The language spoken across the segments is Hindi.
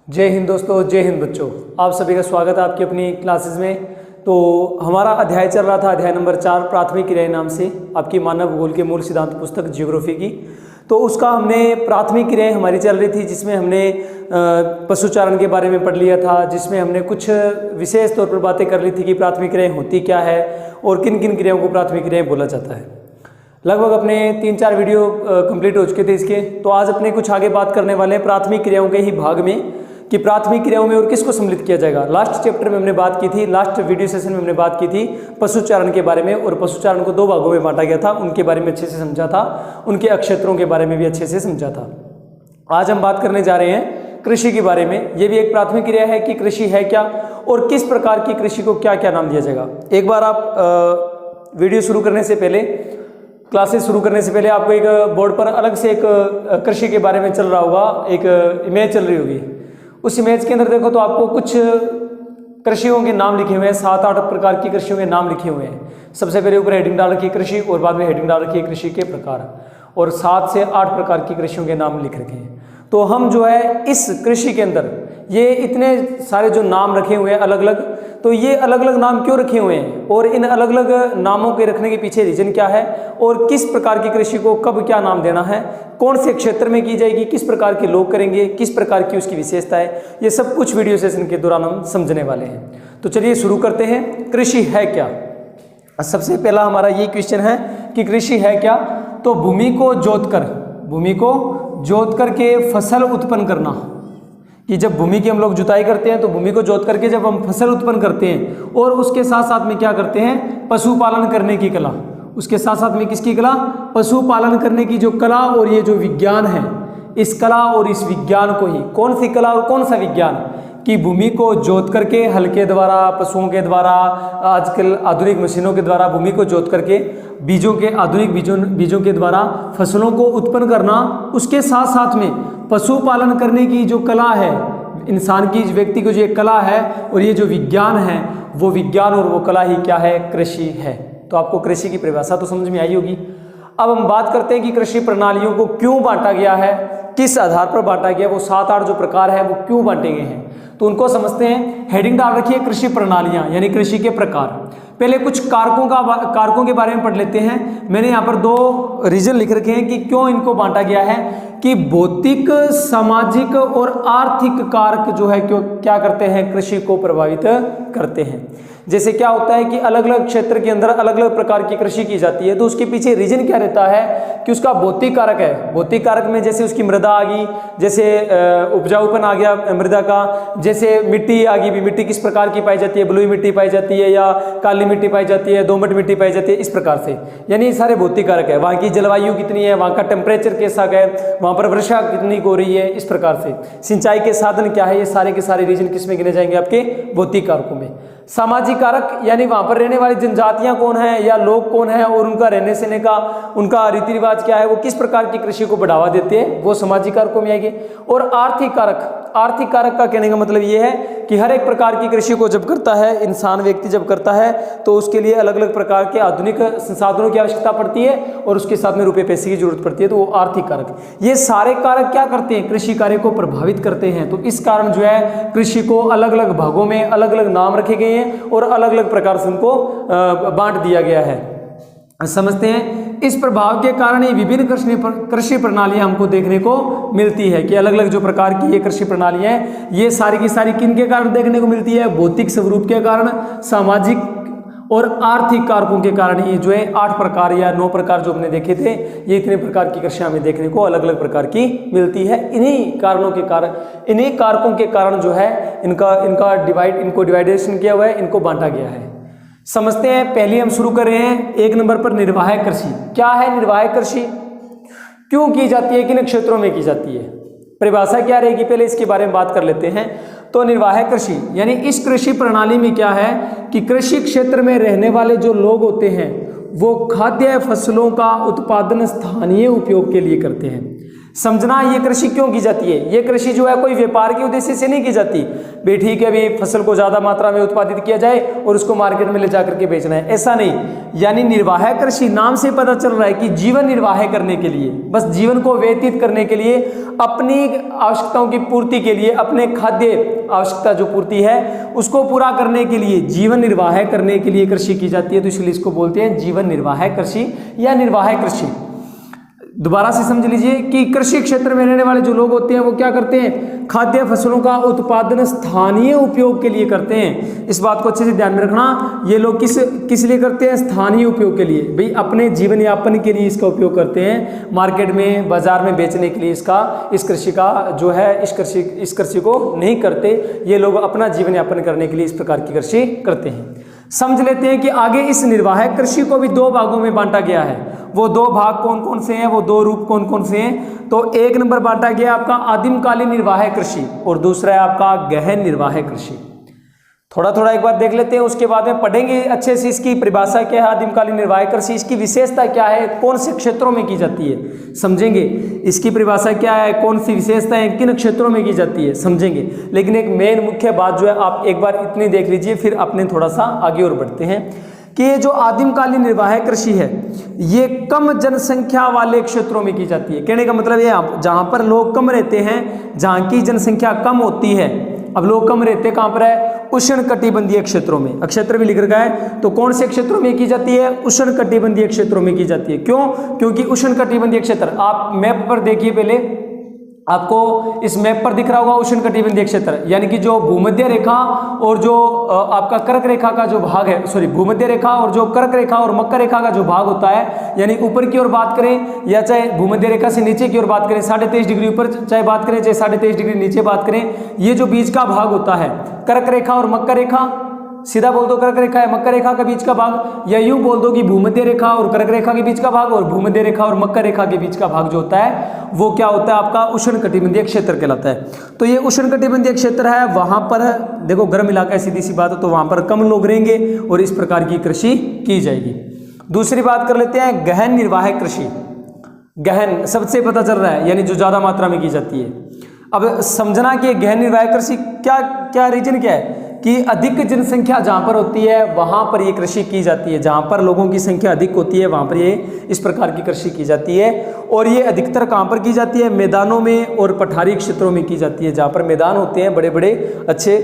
जय हिंद दोस्तों, जय हिंद बच्चों। आप सभी का स्वागत है आपकी अपनी क्लासेस में। तो हमारा अध्याय चल रहा था, अध्याय नंबर 4 प्राथमिक क्रियाएं नाम से, आपकी मानव भूगोल के मूल सिद्धांत पुस्तक ज्योग्राफी की। तो उसका हमने प्राथमिक क्रियाएं हमारी चल रही थी, जिसमें हमने पशुचारण के बारे में पढ़ लिया था, जिसमें हमने कुछ विशेष तौर पर बातें कर ली थी कि प्राथमिक क्रियाएं होती क्या है और किन किन क्रियाओं को प्राथमिक क्रियाएं बोला जाता है। लगभग अपने 3-4 वीडियो कंप्लीट हो चुके थे इसके। तो आज अपने कुछ आगे बात करने वाले हैं प्राथमिक क्रियाओं के ही भाग में कि प्राथमिक क्रियाओं में और किसको सम्मिलित किया जाएगा। लास्ट चैप्टर में हमने बात की थी, लास्ट वीडियो सेशन में हमने बात की थी पशुचारण के बारे में, और पशुचारण को 2 भागों में बांटा गया था, उनके बारे में अच्छे से समझा था, उनके अक्षेत्रों के बारे में भी अच्छे से समझा था। आज हम बात करने जा रहे हैं कृषि के बारे में। ये भी एक प्राथमिक क्रिया है कि कृषि है क्या और किस प्रकार की कृषि को क्या क्या नाम दिया जाएगा। एक बार आप वीडियो शुरू करने से पहले, क्लासेस शुरू करने से पहले आपको एक बोर्ड पर अलग से एक कृषि के बारे में चल रहा होगा, एक इमेज चल रही होगी। उस इमेज के अंदर देखो तो आपको कुछ कृषियों के नाम लिखे हुए हैं, 7-8 प्रकार की कृषियों के नाम लिखे हुए हैं। सबसे पहले ऊपर हेडिंग डाल रखी है कृषि, और बाद में हेडिंग डाल रखी है कृषि के प्रकार, और 7 से 8 प्रकार की कृषियों के नाम लिख रखे हैं। तो हम जो है इस कृषि के अंदर ये इतने सारे जो नाम रखे हुए हैं अलग अलग, तो ये अलग अलग नाम क्यों रखे हुए हैं और इन अलग अलग नामों के रखने के पीछे रीजन क्या है, और किस प्रकार की कृषि को कब क्या नाम देना है, कौन से क्षेत्र में की जाएगी, किस प्रकार के लोग करेंगे, किस प्रकार की उसकी विशेषता है, ये सब कुछ वीडियो सेशन के दौरान हम समझने वाले हैं। तो चलिए शुरू करते हैं। कृषि है क्या? सबसे पहला हमारा ये क्वेश्चन है कि कृषि है क्या। तो भूमि को जोत करके फसल उत्पन्न करना, कि जब भूमि की हम लोग जुताई करते हैं तो भूमि को जोत करके जब हम फसल उत्पन्न करते हैं, और उसके साथ साथ में क्या करते हैं, पशुपालन करने की कला। उसके साथ साथ में किसकी कला? पशुपालन करने की जो कला और ये जो विज्ञान है, इस कला और इस विज्ञान को ही, कौन सी कला और कौन सा विज्ञान, कि भूमि को जोत करके हल के द्वारा, पशुओं के द्वारा, आजकल आधुनिक मशीनों के द्वारा भूमि को जोत करके बीजों के, आधुनिक बीजों के द्वारा फसलों को उत्पन्न करना। उसके साथ साथ में पशुपालन करने की जो कला है, इंसान की, व्यक्ति को जो एक कला है, और ये जो विज्ञान है, वो विज्ञान और वो कला ही क्या है? कृषि है। तो आपको कृषि की परिभाषा तो समझ में आई होगी। अब हम बात करते हैं कि कृषि प्रणालियों को क्यों बांटा गया है, किस आधार पर बांटा गया, वो 7-8 जो प्रकार है वो क्यों बांटे गए हैं, तो उनको समझते हैं। हेडिंग डाल रखी है कृषि प्रणालियां, यानी कृषि के प्रकार। पहले कुछ कारकों के बारे में पढ़ लेते हैं। मैंने यहाँ पर 2 रीजन लिख रखे हैं कि क्यों इनको बांटा गया है, कि भौतिक, सामाजिक और आर्थिक कारक जो है क्यों क्या करते हैं, कृषि को प्रभावित करते हैं। जैसे क्या होता है कि अलग अलग क्षेत्र के अंदर अलग अलग प्रकार की कृषि की जाती है, तो उसके पीछे रीजन क्या रहता है कि उसका भौतिक कारक है। भौतिक कारक में जैसे उसकी मृदा आ गई, जैसे उपजाऊपन आ गया मृदा का, जैसे मिट्टी आ गई, मिट्टी किस प्रकार की पाई जाती है, बलुई मिट्टी पाई जाती है या काली मिट्टी पाई जाती है, दोमट मिट्टी पाई जाती है, इस प्रकार से। यानी ये सारे भौतिक कारक है। वहाँ की जलवायु कितनी है, वहाँ का टेम्परेचर कैसा है, वहाँ पर वर्षा कितनी हो रही है, इस प्रकार से। सिंचाई के साधन क्या है, ये सारे के सारे रीजन किस में गिने जाएंगे? आपके भौतिक कारकों में। सामाजिक कारक, यानी वहां पर रहने वाली जनजातियां कौन है या लोग कौन है, और उनका रहने सहने का, उनका रीति रिवाज क्या है, वो किस प्रकार की कृषि को बढ़ावा देते हैं, वो सामाजिक कारकों में आएंगे। और आर्थिक कारक का कहने का मतलब ये है कि हर एक प्रकार की कृषि को जब करता है इंसान, व्यक्ति जब करता है, तो उसके लिए अलग अलग प्रकार के आधुनिक संसाधनों की आवश्यकता पड़ती है, और उसके साथ में रुपए पैसे की जरूरत पड़ती है, तो वो आर्थिक कारक। ये सारे कारक क्या करते हैं? कृषि कार्य को प्रभावित करते हैं। तो इस कारण जो है कृषि को अलग अलग भागों में अलग अलग नाम रखे गए हैं और अलग अलग प्रकार से उनको बांट दिया गया है। समझते हैं। इस प्रभाव के कारण ही विभिन्न कृषि प्रणालियां हमको देखने को मिलती है, कि अलग अलग जो प्रकार की ये कृषि प्रणालियां हैं, ये सारी की सारी किन के कारण देखने को मिलती है? भौतिक स्वरूप के कारण, सामाजिक और आर्थिक कारकों के कारण ही जो है 8 प्रकार या 9 प्रकार जो हमने देखे थे, ये इतने प्रकार की कृषि हमें देखने को अलग अलग प्रकार की मिलती है। इन्हीं कारकों के कारण जो है इनको डिवाइडेशन किया हुआ है, इनको बांटा गया है। समझते हैं। पहले हम शुरू कर रहे हैं 1 नंबर पर निर्वाह कृषि। क्या है निर्वाह कृषि, क्यों की जाती है, किन क्षेत्रों में की जाती है, परिभाषा क्या रहेगी, पहले इसके बारे में बात कर लेते हैं। तो निर्वाह कृषि यानी इस कृषि प्रणाली में क्या है कि कृषि क्षेत्र में रहने वाले जो लोग होते हैं वो खाद्य फसलों का उत्पादन स्थानीय उपयोग के लिए करते हैं। समझना ये कृषि क्यों की जाती है। ये कृषि जो है कोई व्यापार के उद्देश्य से नहीं की जाती, भाई ठीक है अभी फसल को ज़्यादा मात्रा में उत्पादित किया जाए और उसको मार्केट में ले जाकर के बेचना है, ऐसा नहीं। यानी निर्वाह कृषि नाम से पता चल रहा है कि जीवन निर्वाह करने के लिए, बस जीवन को व्यतीत करने के लिए, अपनी आवश्यकताओं की पूर्ति के लिए, अपने खाद्य आवश्यकता जो पूर्ति है उसको पूरा करने के लिए, जीवन निर्वाह करने के लिए कृषि की जाती है। तो इसलिए इसको बोलते हैं जीवन निर्वाह कृषि या निर्वाह कृषि। दोबारा से समझ लीजिए कि कृषि क्षेत्र में रहने वाले जो लोग होते हैं वो क्या करते हैं, खाद्य फसलों का उत्पादन स्थानीय उपयोग के लिए करते हैं। इस बात को अच्छे से ध्यान में रखना, ये लोग किस लिए करते हैं, स्थानीय उपयोग के लिए, भाई अपने जीवन यापन के लिए इसका उपयोग करते हैं, मार्केट में बाजार में बेचने के लिए इस कृषि का जो है इस कृषि को नहीं करते। ये लोग अपना जीवन यापन करने के लिए इस प्रकार की कृषि करते हैं। समझ लेते हैं कि आगे इस निर्वाह कृषि को भी दो भागों में बांटा गया है। वो दो भाग कौन कौन से हैं, वो दो रूप कौन कौन से हैं। तो एक नंबर बांटा गया आपका आदिमकालीन निर्वाह कृषि और दूसरा है आपका गहन निर्वाह कृषि। थोड़ा थोड़ा एक बार देख लेते हैं, उसके बाद में पढ़ेंगे अच्छे से इसकी परिभाषा क्या है आदिमकालीन निर्वाह कृषि, इसकी विशेषता क्या है, कौन से क्षेत्रों में की जाती है समझेंगे। इसकी परिभाषा क्या है, कौन सी विशेषता है, किन क्षेत्रों में की जाती है समझेंगे। लेकिन एक मेन मुख्य बात जो है आप एक बार इतनी देख लीजिए, फिर अपने थोड़ा सा आगे और बढ़ते हैं कि ये जो आदिमकालीन निर्वाह कृषि है ये कम जनसंख्या वाले क्षेत्रों में की जाती है। कहने का मतलब ये जहाँ पर लोग कम रहते हैं, जहाँ की जनसंख्या कम होती है, अब लोग कम रहते कहाँ पर है, उष्ण कटिबंधीय क्षेत्रों में। क्षेत्र भी लिख रखा है, तो कौन से क्षेत्रों में की जाती है, उष्ण कटिबंधीय क्षेत्रों में की जाती है। क्यों, क्योंकि उष्ण कटिबंधीय क्षेत्र, आप मैप पर देखिए, पहले आपको इस मैप पर दिख रहा होगा उष्ण कटिबंधीय क्षेत्र, यानी कि जो भूमध्य रेखा और जो आपका कर्क रेखा का जो भाग है, सॉरी भूमध्य रेखा और जो कर्क रेखा और मकर रेखा का जो भाग होता है, यानी ऊपर की ओर बात करें या चाहे भूमध्य रेखा से नीचे की ओर बात करें, 23.5 डिग्री ऊपर चाहे बात करें चाहे 23.5 डिग्री नीचे बात करें, ये जो बीच का भाग होता है कर्क रेखा और मकर रेखा, सीधा बोल दो कर्क रेखा है मकर रेखा के बीच का भाग, या यूं बोल दो कि भूमध्य रेखा और कर्क रेखा के बीच का भाग और भूमध्य रेखा और मकर रेखा के बीच का भाग जो होता है वो क्या होता है, आपका उष्ण कटिबंधीय क्षेत्र कहलाता है। तो ये उष्ण कटिबंधीय क्षेत्र है, वहां पर देखो गर्म इलाका है, सीधी सी बात है, तो वहां पर कम लोग रहेंगे और इस प्रकार की कृषि की जाएगी। दूसरी बात कर लेते हैं गहन निर्वाह कृषि। गहन सबसे पता चल रहा है, यानी जो ज्यादा मात्रा में की जाती है। अब समझना कि गहन निर्वाह कृषि क्या रीजन क्या है कि अधिक जनसंख्या जहाँ पर होती है वहाँ पर ये कृषि की जाती है, जहाँ पर लोगों की संख्या अधिक होती है वहाँ पर ये इस प्रकार की कृषि की जाती है। और ये अधिकतर कहाँ पर की जाती है, मैदानों में और पठारी क्षेत्रों में की जाती है, जहाँ पर मैदान होते हैं बड़े बड़े अच्छे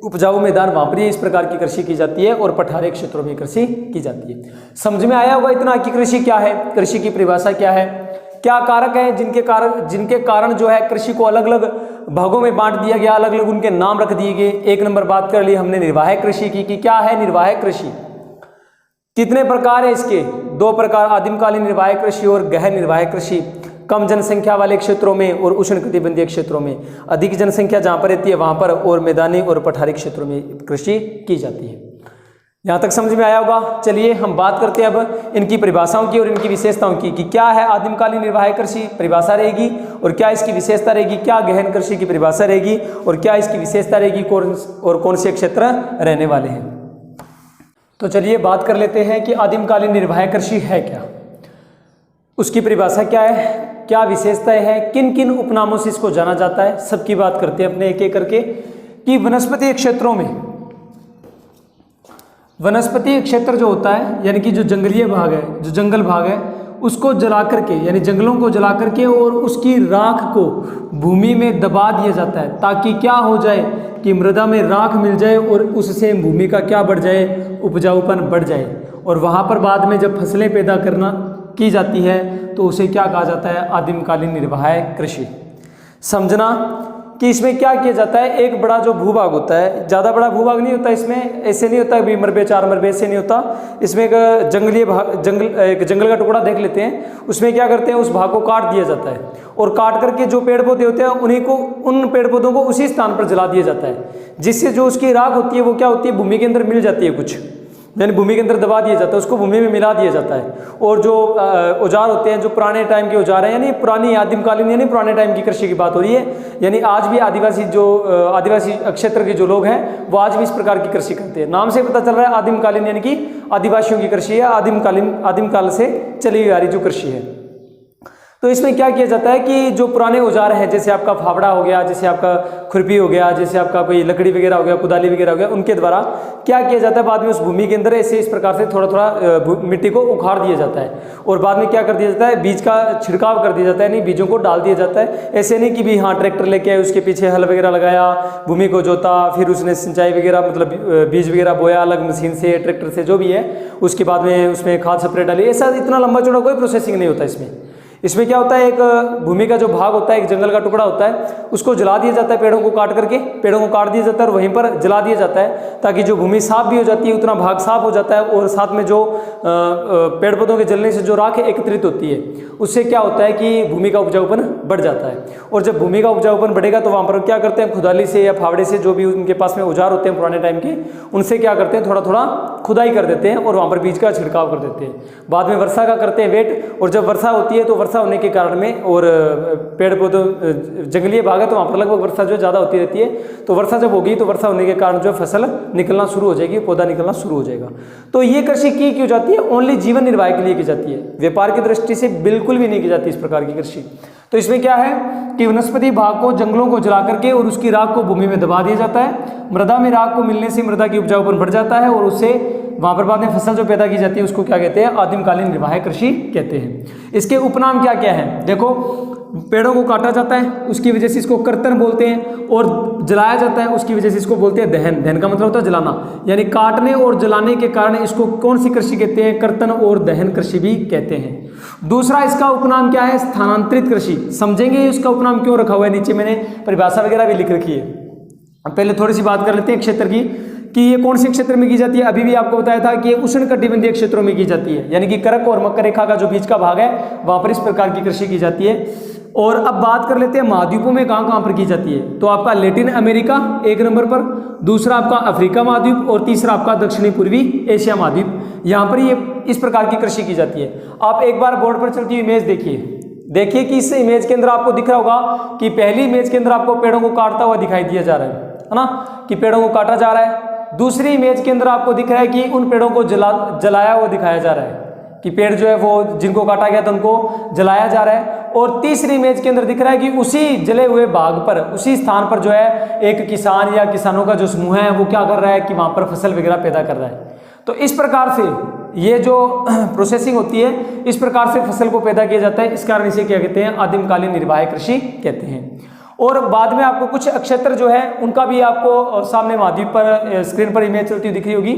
उपजाऊ मैदान, वहाँ पर ये इस प्रकार की कृषि की जाती है और पठारी क्षेत्रों में कृषि की जाती है। समझ में आया होगा इतना कि कृषि क्या है, कृषि की परिभाषा क्या है, क्या कारक हैं जिनके कारण जो है कृषि को अलग अलग भागों में बांट दिया गया, अलग अलग उनके नाम रख दिए गए। एक नंबर बात कर ली हमने निर्वाह कृषि की कि क्या है निर्वाह कृषि, कितने प्रकार है इसके, दो प्रकार, आदिमकालीन निर्वाह कृषि और गहन निर्वाह कृषि। कम जनसंख्या वाले क्षेत्रों में और उष्ण कटिबंधीय क्षेत्रों में, अधिक जनसंख्या जहाँ पर रहती है वहाँ पर और मैदानी और पठारी क्षेत्रों में कृषि की जाती है। यहाँ तक समझ में आया होगा। चलिए हम बात करते हैं अब इनकी परिभाषाओं की और इनकी विशेषताओं की कि क्या है आदिमकालीन निर्वाह कृषि परिभाषा रहेगी और क्या इसकी विशेषता रहेगी, क्या गहन कृषि की परिभाषा रहेगी और क्या इसकी विशेषता रहेगी, कौन से क्षेत्र रहने वाले हैं। तो चलिए बात कर लेते हैं कि आदिमकालीन निर्वाह कृषि है क्या, उसकी परिभाषा क्या है, क्या विशेषताएं हैं, किन किन उपनामों से इसको जाना जाता है, सबकी बात करते हैं अपने एक एक करके। कि वनस्पति क्षेत्रों में, वनस्पति क्षेत्र जो होता है यानी कि जो जंगलीय भाग है, जो जंगल भाग है, उसको जला करके यानी जंगलों को जला करके और उसकी राख को भूमि में दबा दिया जाता है ताकि क्या हो जाए कि मृदा में राख मिल जाए और उससे भूमि का क्या बढ़ जाए, उपजाऊपन बढ़ जाए। और वहाँ पर बाद में जब फसलें पैदा करना की जाती है तो उसे क्या कहा जाता है, आदिमकालीन निर्वाह कृषि। समझना कि इसमें क्या किया जाता है, एक बड़ा जो भूभाग होता है, ज़्यादा बड़ा भूभाग नहीं होता इसमें, ऐसे नहीं होता भी मरबे 4 मरबे, ऐसे नहीं होता। इसमें एक जंगलीय भाग, एक जंगल का टुकड़ा देख लेते हैं, उसमें क्या करते हैं, उस भाग को काट दिया जाता है और काट करके जो पेड़ पौधे होते हैं उन पेड़ पौधों को उसी स्थान पर जला दिया जाता है, जिससे जो उसकी राख होती है वो क्या होती है, भूमि के अंदर मिल जाती है कुछ, यानी भूमि के अंदर दबा दिया जाता है, उसको भूमि में मिला दिया जाता है। और जो औजार होते हैं, जो पुराने टाइम के औजार हैं, यानी पुरानी आदिमकालीन यानी पुराने टाइम की कृषि की बात हो रही है, यानी आज भी आदिवासी क्षेत्र के जो लोग हैं वो आज भी इस प्रकार की कृषि करते हैं। नाम से पता चल रहा है आदिमकालीन यानी कि आदिवासियों की कृषि है, आदिम काल से चली हुई आ रही जो कृषि है। तो इसमें क्या किया जाता है कि जो पुराने औजार हैं, जैसे आपका फावड़ा हो गया, जैसे आपका खुरपी हो गया, जैसे आपका कोई लकड़ी वगैरह हो गया, कुदाली वगैरह हो गया, उनके द्वारा क्या किया जाता है, बाद में उस भूमि के अंदर ऐसे इस प्रकार से थोड़ा थोड़ा मिट्टी को उखाड़ दिया जाता है और बाद में क्या कर दिया जाता है, बीज का छिड़काव कर दिया जाता है, नहीं बीजों को डाल दिया जाता है। ऐसे नहीं कि भी हाँ ट्रैक्टर लेके आए, उसके पीछे हल वगैरह लगाया, भूमि को जोता, फिर उसने सिंचाई वगैरह मतलब बीज वगैरह बोया अलग मशीन से, ट्रैक्टर से, जो भी है, उसके बाद में उसमें खाद स्प्रे डाली। ऐसा इतना लंबा चौड़ा कोई प्रोसेसिंग नहीं होता इसमें क्या होता है, एक भूमि का जो भाग होता है, एक जंगल का टुकड़ा होता है, उसको जला दिया जाता है, पेड़ों को काट करके पेड़ों को काट दिया जाता है और वहीं पर जला दिया जाता है, ताकि जो भूमि साफ भी हो जाती है, उतना भाग साफ हो जाता है और साथ में जो पेड़ पौधों के जलने से जो राख एकत्रित होती है, उससे क्या होता है कि भूमि का उपजाऊपन बढ़ जाता है। और जब भूमि का उपजाऊपन बढ़ेगा तो वहाँ पर क्या करते हैं, खुदाली से या फावड़े से, जो भी उनके पास में औजार होते हैं पुराने टाइम के, उनसे क्या करते हैं, थोड़ा थोड़ा खुदाई कर देते हैं और वहाँ पर बीज का छिड़काव कर देते हैं। बाद में वर्षा का करते हैं वेट, और जब वर्षा होती है तो वर्षा होने के कारण में, और पेड़ पौधों जंगली भाग है तो वहाँ पर लगभग वर्षा जो ज़्यादा होती रहती है, तो वर्षा जब होगी तो वर्षा होने के कारण जो फसल निकलना शुरू हो जाएगी, पौधा निकलना शुरू हो जाएगा। तो ये कृषि की क्यों जाती है, ओनली जीवन निर्वाह के लिए की जाती है, व्यापार की दृष्टि से बिल्कुल भी नहीं की जाती इस प्रकार की कृषि। तो इसमें क्या है कि वनस्पति भाग को, जंगलों को जला करके और उसकी राख को भूमि में दबा दिया जाता है। मृदा में राख को मिलने से मृदा की उपजाऊपन बढ़ जाता है और उससे वहाँ पर बाद में फसल जो पैदा की जाती है उसको क्या कहते हैं, आदिमकालीन निर्वाह कृषि कहते हैं। इसके उपनाम क्या क्या है, देखो, पेड़ों को काटा जाता है, उसकी वजह से इसको कर्तन बोलते हैं, और जलाया जाता है, उसकी वजह से इसको बोलते हैं दहन। दहन का मतलब होता है जलाना, यानी काटने और जलाने के कारण इसको कौन सी कृषि कहते हैं, कर्तन और दहन कृषि भी कहते हैं। दूसरा इसका उपनाम क्या है, स्थानांतरित कृषि। समझेंगे इसका उपनाम क्यों रखा हुआ है, नीचे मैंने परिभाषा वगैरह भी लिख रखी है। अब पहले थोड़ी सी बात कर लेते हैं क्षेत्र की, कि ये कौन से क्षेत्र में की जाती है। अभी भी आपको बताया था कि ये उष्णकटिबंधीय क्षेत्रों में की जाती है, यानी कि करक और मकर रेखा का जो बीच का भाग है वहां पर इस प्रकार की कृषि की जाती है। और अब बात कर लेते हैं महाद्वीपों में कहां कहां पर की जाती है। तो आपका लैटिन अमेरिका एक नंबर पर, दूसरा आपका अफ्रीका महाद्वीप, और तीसरा आपका दक्षिणी पूर्वी एशिया महाद्वीप। यहाँ पर ये इस प्रकार की कृषि की जाती है। आप एक बार बोर्ड पर चलती हुई इमेज देखिए कि इस इमेज के अंदर आपको दिख रहा होगा कि पहली इमेज के अंदर आपको पेड़ों को काटता हुआ दिखाई दिया जा रहा है ना, कि पेड़ों को काटा जा रहा है। दूसरी इमेज के अंदर आपको दिख रहा है कि उन पेड़ों को जलाया हुआ दिखाया जा रहा है, कि पेड़ जो है वो जिनको काटा गया था उनको जलाया जा रहा है। और तीसरी इमेज के अंदर दिख रहा है कि उसी जले हुए भाग पर, उसी स्थान पर जो है एक किसान या किसानों का जो समूह है वो क्या कर रहा है कि वहां पर फसल वगैरह पैदा कर रहा है। तो इस प्रकार से ये जो प्रोसेसिंग होती है, इस प्रकार से फसल को पैदा किया जाता है। इस कारण इसे क्या कहते हैं, आदिमकालीन निर्वाह कृषि कहते हैं। और बाद में आपको कुछ नक्षत्र जो है उनका भी आपको सामने महाद्वीप पर स्क्रीन पर इमेज चलती हुई दिख रही होगी,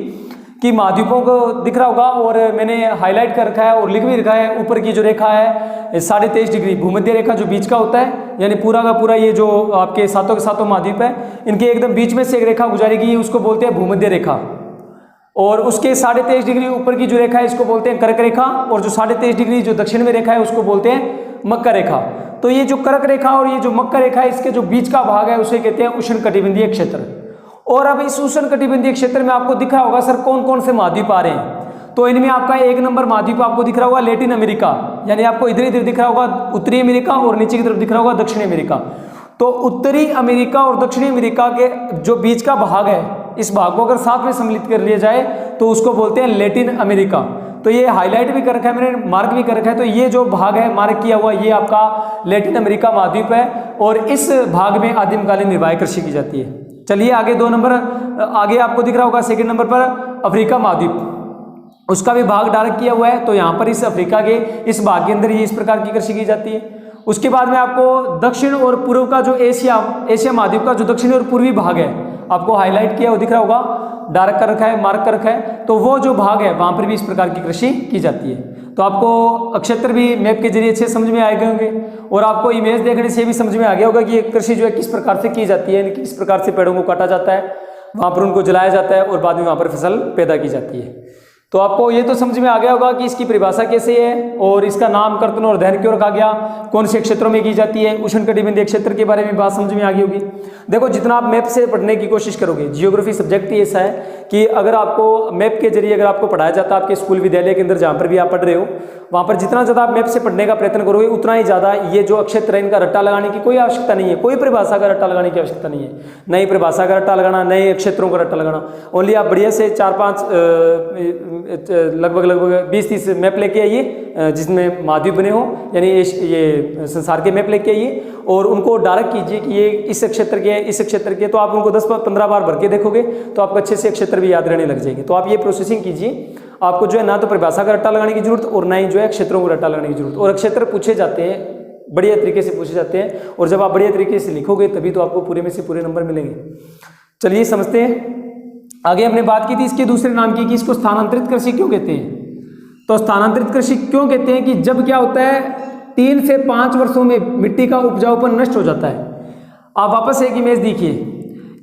कि महाद्वीपों को दिख रहा होगा, और मैंने हाईलाइट कर रखा है और लिख भी रखा है। ऊपर की जो रेखा है 23.5 डिग्री भूमध्य रेखा जो बीच का होता है, यानी पूरा का पूरा ये जो आपके सातों के सातों महाद्वीप है, इनके एकदम बीच में से एक रेखा गुजारेगी, उसको बोलते हैं भूमध्य रेखा। और उसके 23.5 डिग्री ऊपर की जो रेखा है इसको बोलते हैं कर्क रेखा, और जो 23.5 डिग्री जो दक्षिण में रेखा है उसको बोलते हैं मकर रेखा। तो ये जो कर्क रेखा और ये जो मकर रेखा है, इसके जो बीच का भाग है उसे कहते हैं उष्णकटिबंधीय क्षेत्र। और अब इस उष्णकटिबंधीय क्षेत्र में आपको दिख रहा होगा सर कौन कौन से महाद्वीप आ रहे हैं। तो इनमें आपका एक नंबर महाद्वीप आपको दिख रहा होगा लैटिन अमेरिका, यानी आपको इधर इधर दिख रहा होगा उत्तरी अमेरिका, और नीचे की तरफ दिख रहा होगा दक्षिणी अमेरिका। तो उत्तरी अमेरिका और दक्षिणी अमेरिका के जो बीच का भाग है, इस भाग को अगर साथ में सम्मिलित कर लिया जाए तो उसको बोलते हैं लैटिन अमेरिका। तो ये हाईलाइट भी कर रखा है मैंने, मार्क भी कर रखा है। तो ये जो भाग है मार्क किया हुआ, ये आपका लैटिन अमेरिका महाद्वीप है, और इस भाग में आदिमकालीन निर्वाह कृषि की जाती है। चलिए आगे 2 नंबर आगे आपको दिख रहा होगा सेकंड नंबर पर अफ्रीका महाद्वीप, उसका भी भाग डार्क किया हुआ है। तो यहाँ पर इस अफ्रीका के इस भाग के अंदर ये इस प्रकार की कृषि की जाती है। उसके बाद में आपको दक्षिण और पूर्व का जो एशिया महाद्वीप का जो दक्षिणी और पूर्वी भाग है आपको हाईलाइट किया हुआ दिख रहा होगा, डार्क कर रखा है, मार्क कर रखा है। तो वो जो भाग है वहां पर भी इस प्रकार की कृषि की जाती है। तो आपको नक्षत्र भी मैप के जरिए अच्छे समझ में आए गए होंगे, और आपको इमेज देखने से भी समझ में आ गया होगा कि ये कृषि जो है किस प्रकार से की जाती है, किस प्रकार से पेड़ों को काटा जाता है, वहां पर उनको जलाया जाता है और बाद में वहां पर फसल पैदा की जाती है। तो आपको ये तो समझ में आ गया होगा कि इसकी परिभाषा कैसे है, और इसका नाम कर्तन और दहन क्यों रखा गया, कौन से क्षेत्रों में की जाती है। उष्णकटिबंधीय क्षेत्र के बारे में बात समझ में आ गई होगी। देखो जितना आप मैप से पढ़ने की कोशिश करोगे, जियोग्राफी सब्जेक्ट ही ऐसा है कि अगर आपको मैप के जरिए अगर आपको पढ़ाया जाता है आपके स्कूल विद्यालय के अंदर जहाँ पर भी आप पढ़ रहे हो, वहाँ पर जितना ज़्यादा आप मैप से पढ़ने का प्रयत्न करोगे उतना ही ज़्यादा ये जो नक्षत्र है इनका रट्टा लगाने की कोई आवश्यकता नहीं है, कोई परिभाषा का रट्टा लगाने की आवश्यकता नहीं है। नई परिभाषा का रट्टा लगाना, नए नक्षत्रों का रट्टा लगाना, ओनली आप बढ़िया से 4-5 लगभग 20-30 मैप लेके आइए जिसमें महाद्वीप बने हो, यानी ये संसार के मैप लेके आइए और उनको डायरेक्ट कीजिए कि ये इस क्षेत्र के इस क्षेत्र के, तो आप उनको 10-15 बार भर के देखोगे तो आपको अच्छे से क्षेत्र भी याद रहने लग जाएंगे। तो आप ये प्रोसेसिंग कीजिए, आपको जो है ना तो परिभाषा का रट्टा लगाने की जरूरत और ना ही जो है क्षेत्रों को रट्टा लगाने की जरूरत। और क्षेत्र पूछे जाते हैं, बढ़िया तरीके से पूछे जाते हैं, और जब आप बढ़िया तरीके से लिखोगे तभी तो आपको पूरे में से पूरे नंबर मिलेंगे। चलिए समझते हैं। आगे हमने बात की थी इसके दूसरे नाम की कि इसको स्थानांतरित कृषि क्यों कहते हैं। तो स्थानांतरित कृषि क्यों कहते हैं कि जब क्या होता है 3 से 5 वर्षों में मिट्टी का उपजाऊपन नष्ट हो जाता है। आप वापस एक इमेज देखिए,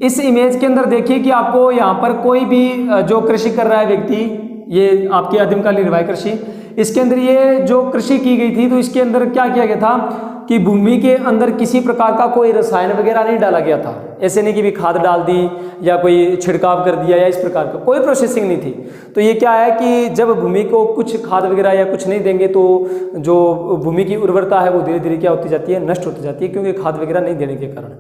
इस इमेज के अंदर देखिए कि आपको यहाँ पर कोई भी जो कृषि कर रहा है व्यक्ति, ये आपकी आदिमकालीन निर्वाह कृषि, इसके अंदर ये जो कृषि की गई थी तो इसके अंदर क्या किया गया था कि भूमि के अंदर किसी प्रकार का कोई रसायन वगैरह नहीं डाला गया था। ऐसे नहीं कि भी खाद डाल दी या कोई छिड़काव कर दिया या इस प्रकार का कोई प्रोसेसिंग नहीं थी। तो ये क्या है कि जब भूमि को कुछ खाद वगैरह या कुछ नहीं देंगे तो जो भूमि की उर्वरता है वो धीरे धीरे क्या होती जाती है, नष्ट होती जाती है, क्योंकि खाद वगैरह नहीं देने के कारण।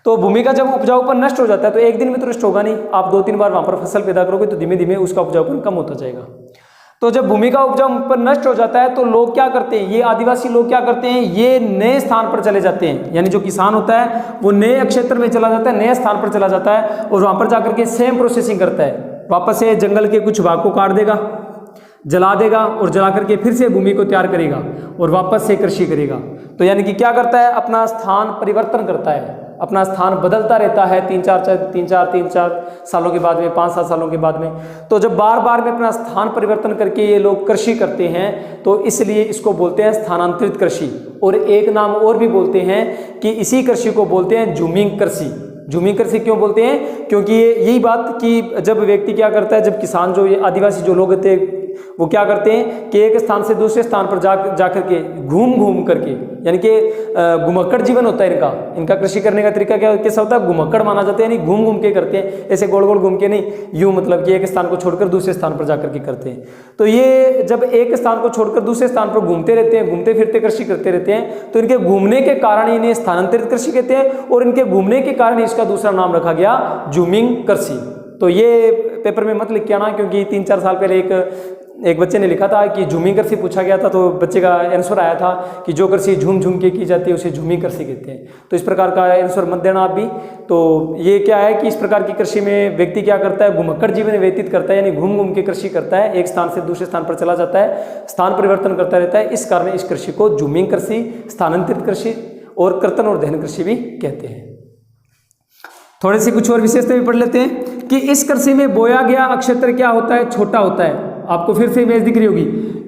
तो भूमि का जब उपजाऊपन नष्ट हो जाता है तो एक दिन में तो नष्ट होगा नहीं, आप 2-3 बार वहाँ पर फसल पैदा करोगे तो धीमे धीमे उसका उपजाऊपन कम होता जाएगा। तो जब भूमि का उपजाऊपन नष्ट हो जाता है तो लोग क्या करते हैं, ये आदिवासी लोग क्या करते हैं, ये नए स्थान पर चले जाते हैं। यानी जो किसान होता है वो नए क्षेत्र में चला जाता है, नए स्थान पर चला जाता है और वहाँ पर जाकर के सेम प्रोसेसिंग करता है। वापस से जंगल के कुछ भाग को काट देगा, जला देगा और जला करके फिर से भूमि को तैयार करेगा और वापस से कृषि करेगा। तो यानी कि क्या करता है, अपना स्थान परिवर्तन करता है, अपना स्थान बदलता रहता है 3-4 सालों के बाद में, 5-7 सालों के बाद में। तो जब बार बार में अपना स्थान परिवर्तन करके ये लोग कृषि करते हैं तो इसलिए इसको बोलते हैं स्थानांतरित कृषि। और एक नाम और भी बोलते हैं कि इसी कृषि को बोलते हैं जूमिंग कृषि। जूमिंग कृषि क्यों बोलते हैं, क्योंकि यही बात कि जब व्यक्ति क्या करता है, जब किसान जो ये आदिवासी जो लोग थे वो क्या करते हैं कि एक स्थान से दूसरे स्थान पर जा करके घूम करके, यानी कि घुमक्कड़ जीवन होता है इनका कृषि करने का तरीका कैसा होता है, घुमक्कड़ माना जाता है, यानी घूम के करते हैं, ऐसे गोल गोल घूम के नहीं, यूं मतलब कि एक स्थान को छोड़कर दूसरे स्थान पर जाकर के करते हैं। तो ये जब एक स्थान को छोड़कर दूसरे स्थान पर घूमते रहते हैं, घूमते फिरते कृषि करते रहते हैं, तो इनके घूमने के कारण इन्हें स्थानांतरित कृषि कहते हैं और इनके घूमने के कारण इसका दूसरा नाम रखा गया जूमिंग कृषि। तो ये पेपर में मत लिख के आना, क्योंकि 3-4 साल पहले एक बच्चे ने लिखा था कि झूमी कृषि पूछा गया था, तो बच्चे का आंसर आया था कि जो कृषि झूम के की जाती है उसे झूमी कृषि कहते हैं। तो इस प्रकार का आंसर मत देना आप भी। तो ये क्या है कि इस प्रकार की कृषि में व्यक्ति क्या करता है, घुमक्कड़ जीवन व्यतीत करता है, यानी घूम के कृषि करता है, एक स्थान से दूसरे स्थान पर चला जाता है, स्थान परिवर्तन करता रहता है। इस कारण इस कृषि को जूमिंग कृषि, स्थानांतरित कृषि और कर्तन और दहन कृषि भी कहते हैं। थोड़ी सी कुछ और विशेषता भी पढ़ लेते हैं कि इस कृषि में बोया गया अक्षेत्र क्या होता है, छोटा होता है। आपको फिर से इमेज दिख रही होगी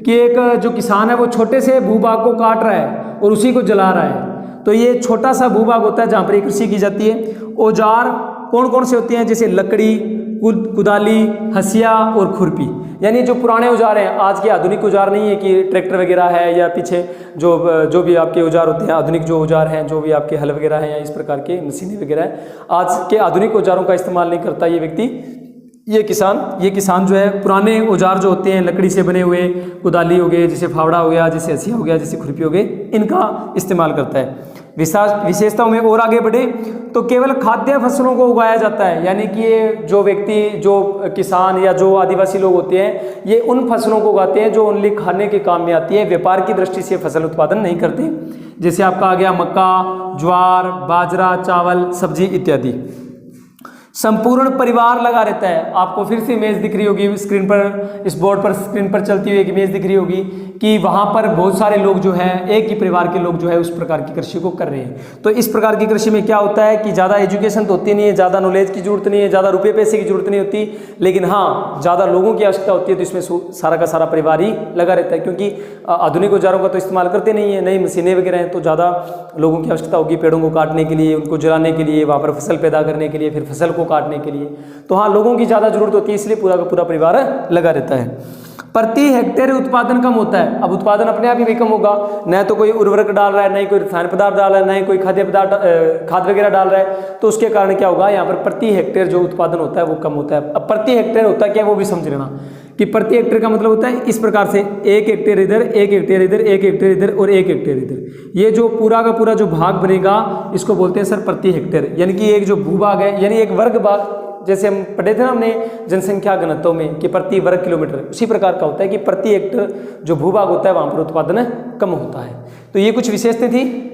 कि एक जो किसान है वो छोटे से भूभाग को काट रहा है और उसी को जला रहा है। तो ये छोटा सा भूभाग होता है जहाँ पर कृषि की जाती है। औजार कौन कौन से होते हैं, जैसे लकड़ी, कुदाली, हसिया और खुरपी, यानी जो पुराने औजार हैं, आज के आधुनिक औजार नहीं है कि ट्रैक्टर वगैरह है या पीछे जो भी आपके औजार होते हैं, आधुनिक जो औजार हैं, जो भी आपके हल वगैरह हैं या इस प्रकार के मशीनें वगैरह हैं, आज के आधुनिक औजारों का इस्तेमाल नहीं करता ये व्यक्ति। ये किसान जो है पुराने औजार जो होते हैं लकड़ी से बने हुए, कुदाली हो गए, जैसे फावड़ा हो गया, जैसे हसिया हो गया, जैसे खुरपी हो गए, इनका इस्तेमाल करता है। विशेषताओं में और आगे बढ़े तो केवल खाद्य फसलों को उगाया जाता है, यानी कि ये जो व्यक्ति, जो किसान या जो आदिवासी लोग होते हैं, ये उन फसलों को उगाते हैं जो ओनली खाने के काम में आती है, व्यापार की दृष्टि से फसल उत्पादन नहीं करते। जैसे आपका आ गया मक्का, ज्वार, बाजरा, चावल, सब्जी इत्यादि। संपूर्ण परिवार लगा रहता है। आपको फिर से इमेज दिख रही होगी स्क्रीन पर, इस बोर्ड पर स्क्रीन पर चलती हुई एक इमेज दिख रही होगी कि वहाँ पर बहुत सारे लोग जो हैं, एक ही परिवार के लोग जो है उस प्रकार की कृषि को कर रहे हैं। तो इस प्रकार की कृषि में क्या होता है कि ज़्यादा एजुकेशन तो होती नहीं है, ज़्यादा नॉलेज की जरूरत नहीं है, ज़्यादा रुपये पैसे की जरूरत नहीं होती, लेकिन हाँ ज़्यादा लोगों की आवश्यकता होती है। तो इसमें सारा का सारा परिवार ही लगा रहता है, क्योंकि आधुनिक औजारों का तो इस्तेमाल करते नहीं है, नई मशीनें वगैरह हैं, तो ज़्यादा लोगों की आवश्यकता होगी पेड़ों को काटने के लिए, उनको जलाने के लिए, वहाँ पर फसल पैदा करने के लिए, फिर फसल को काटने के लिए। तो हाँ, लोगों की ज़्यादा जरूरत होती है, इसलिए पूरा का पूरा परिवार लगा रहता है। प्रति हेक्टेयर उत्पादन कम होता है। अब उत्पादन अपने आप ही कम होगा, न तो कोई उर्वरक डाल रहा है, न ही कोई रसायन पदार्थ डाल रहा है, न ही कोई खाद्य पदार्थ खाद वगैरह डाल रहा है, तो उसके कारण क्या होगा, यहाँ पर प्रति हेक्टेयर जो उत्पादन होता है वो कम होता है। अब प्रति हेक्टेयर होता है क्या, वो भी समझ लेना कि प्रति हेक्टेयर का मतलब होता है इस प्रकार से 1 हेक्टेयर इधर, 1 हेक्टेयर इधर, 1 हेक्टेयर इधर और 1 हेक्टेयर इधर। ये जो पूरा का पूरा जो भाग बनेगा इसको बोलते हैं सर प्रति हेक्टेयर। यानी कि एक जो भूभाग है, यानी एक जैसे हम पढ़े थे ना हमने जनसंख्या घनत्व में कि प्रति वर्ग किलोमीटर, उसी प्रकार का होता है कि प्रति हेक्टर जो भूभाग होता है वहाँ पर उत्पादन कम होता है। तो ये कुछ विशेषताएं थी,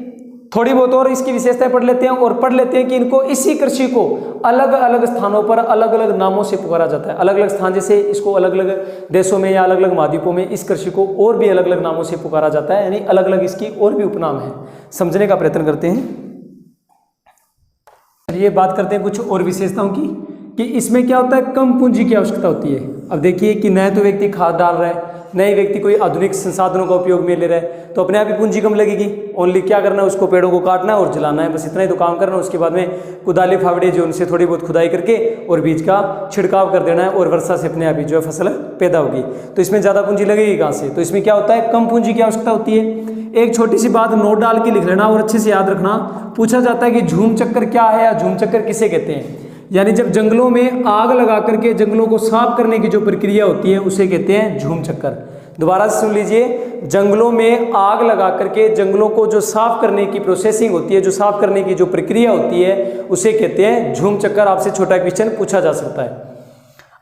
थोड़ी बहुत और इसकी विशेषताएं पढ़ लेते हैं और पढ़ लेते हैं कि इनको इसी कृषि को अलग अलग स्थानों पर अलग अलग नामों से पुकारा जाता है। अलग अलग स्थान जैसे इसको अलग अलग देशों में या अलग अलग महाद्वीपों में इस कृषि को और भी अलग अलग नामों से पुकारा जाता है, यानी अलग अलग इसकी और भी उपनाम है। समझने का प्रयत्न करते हैं। ये बात करते हैं कुछ और विशेषताओं की कि इसमें क्या होता है, कम पूंजी की आवश्यकता होती है। अब देखिए कि नए तो व्यक्ति खाद डाल रहा है, नए व्यक्ति कोई आधुनिक संसाधनों का उपयोग में ले रहा है, तो अपने आप ही पूंजी कम लगेगी। ओनली क्या करना है, उसको पेड़ों को काटना है और जलाना है, बस इतना ही तो काम करना है। उसके बाद में कुदाली फावड़े जो उनसे थोड़ी बहुत खुदाई करके और बीज का छिड़काव कर देना है और वर्षा से अपने आप ही जो है फसल पैदा होगी। तो इसमें ज़्यादा पूंजी लगेगी कहाँ से, तो इसमें क्या होता है, कम पूंजी की आवश्यकता होती है। एक छोटी सी बात नोट डाल के लिख लेना और अच्छे से याद रखना। पूछा जाता है कि झूम चक्कर क्या है या झूम चक्कर किसे कहते हैं, यानी जब जंगलों में आग लगा करके जंगलों को साफ करने की जो प्रक्रिया होती है उसे कहते हैं झूम चक्कर। दोबारा से सुन लीजिए, जंगलों में आग लगा करके जंगलों को जो साफ करने की प्रोसेसिंग होती है, जो साफ करने की जो प्रक्रिया होती है उसे कहते हैं झूम चक्कर। आपसे छोटा क्वेश्चन पूछा जा सकता है।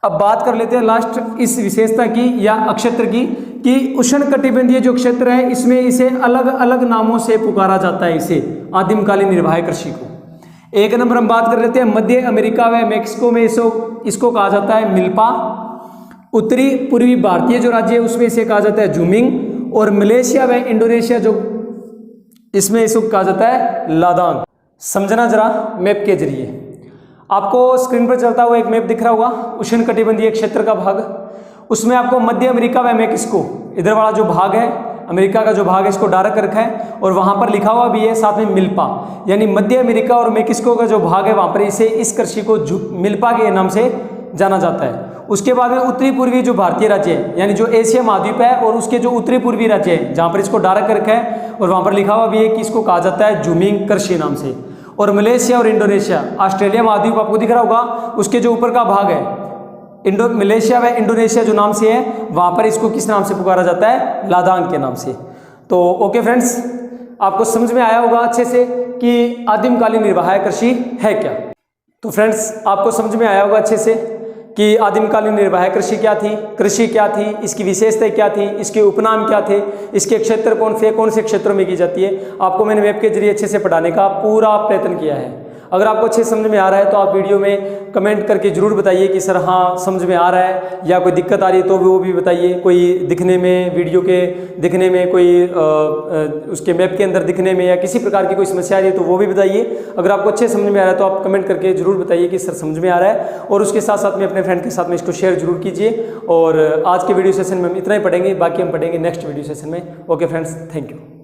अब बात कर लेते हैं लास्ट इस विशेषता की या अक्षेत्र की कि उष्णकटिबंधीय जो क्षेत्र है इसमें इसे अलग अलग नामों से पुकारा जाता है, इसे आदिमकालीन निर्वाह कृषि को। एक नंबर हम बात कर लेते हैं मध्य अमेरिका व मैक्सिको में इसको कहा जाता है मिल्पा। उत्तरी पूर्वी भारतीय जो राज्य है उसमें इसे कहा जाता है जूमिंग, और मलेशिया व इंडोनेशिया जो इसमें इसको कहा जाता है लादांग। समझना जरा मैप के जरिए। आपको स्क्रीन पर चलता हुआ एक मैप दिख रहा होगा, उष्णकटिबंधीय क्षेत्र का भाग। उसमें आपको मध्य अमेरिका व मैक्सिको इधर वाला जो भाग है, अमेरिका का जो भाग है इसको डार्क रखा है और वहां पर लिखा हुआ भी है साथ में मिल्पा, यानी मध्य अमेरिका और मैक्सिको का जो भाग है वहां पर इसे इस कृषि को मिल्पा के नाम से जाना जाता है। उसके बाद में उत्तरी पूर्वी जो भारतीय राज्य है यानी जो एशिया महाद्वीप है और उसके जो उत्तरी पूर्वी राज्य है जहां पर इसको डार्क रखा है और वहां पर लिखा हुआ भी है कि इसको कहा जाता है जूमिंग कृषि नाम से। और मलेशिया और इंडोनेशिया, ऑस्ट्रेलिया महाद्वीप आपको दिख रहा होगा, उसके जो ऊपर का भाग है मलेशिया व इंडोनेशिया जो नाम से है वहां पर इसको किस नाम से पुकारा जाता है, लादांग के नाम से। तो ओके फ्रेंड्स, आपको समझ में आया होगा अच्छे से कि आदिमकालीन निर्वाह कृषि है क्या। तो फ्रेंड्स आपको समझ में आया होगा अच्छे से कि आदिमकालीन निर्वाह कृषि क्या थी, इसकी विशेषताएं क्या थी, इसके उपनाम क्या थे, इसके क्षेत्र कौन से क्षेत्रों में की जाती है। आपको मैंने मैप के जरिए अच्छे से पढ़ाने का पूरा प्रयत्न किया है। अगर आपको अच्छे समझ में आ रहा है तो आप वीडियो में कमेंट करके जरूर बताइए कि सर हाँ समझ में आ रहा है, या कोई दिक्कत आ रही है तो वो भी बताइए। कोई दिखने में, वीडियो के दिखने में, कोई उसके मैप के अंदर दिखने में या किसी प्रकार की कोई समस्या आ रही है तो वो भी बताइए। अगर आपको अच्छे समझ में आ रहा है तो आप कमेंट करके जरूर बताइए कि सर समझ में आ रहा है, और उसके साथ साथ में अपने फ्रेंड के साथ में इसको शेयर जरूर कीजिए। और आज के वीडियो सेशन में हम इतना ही पढ़ेंगे, बाकी हम पढ़ेंगे नेक्स्ट वीडियो सेशन में। Okay friends, thank you.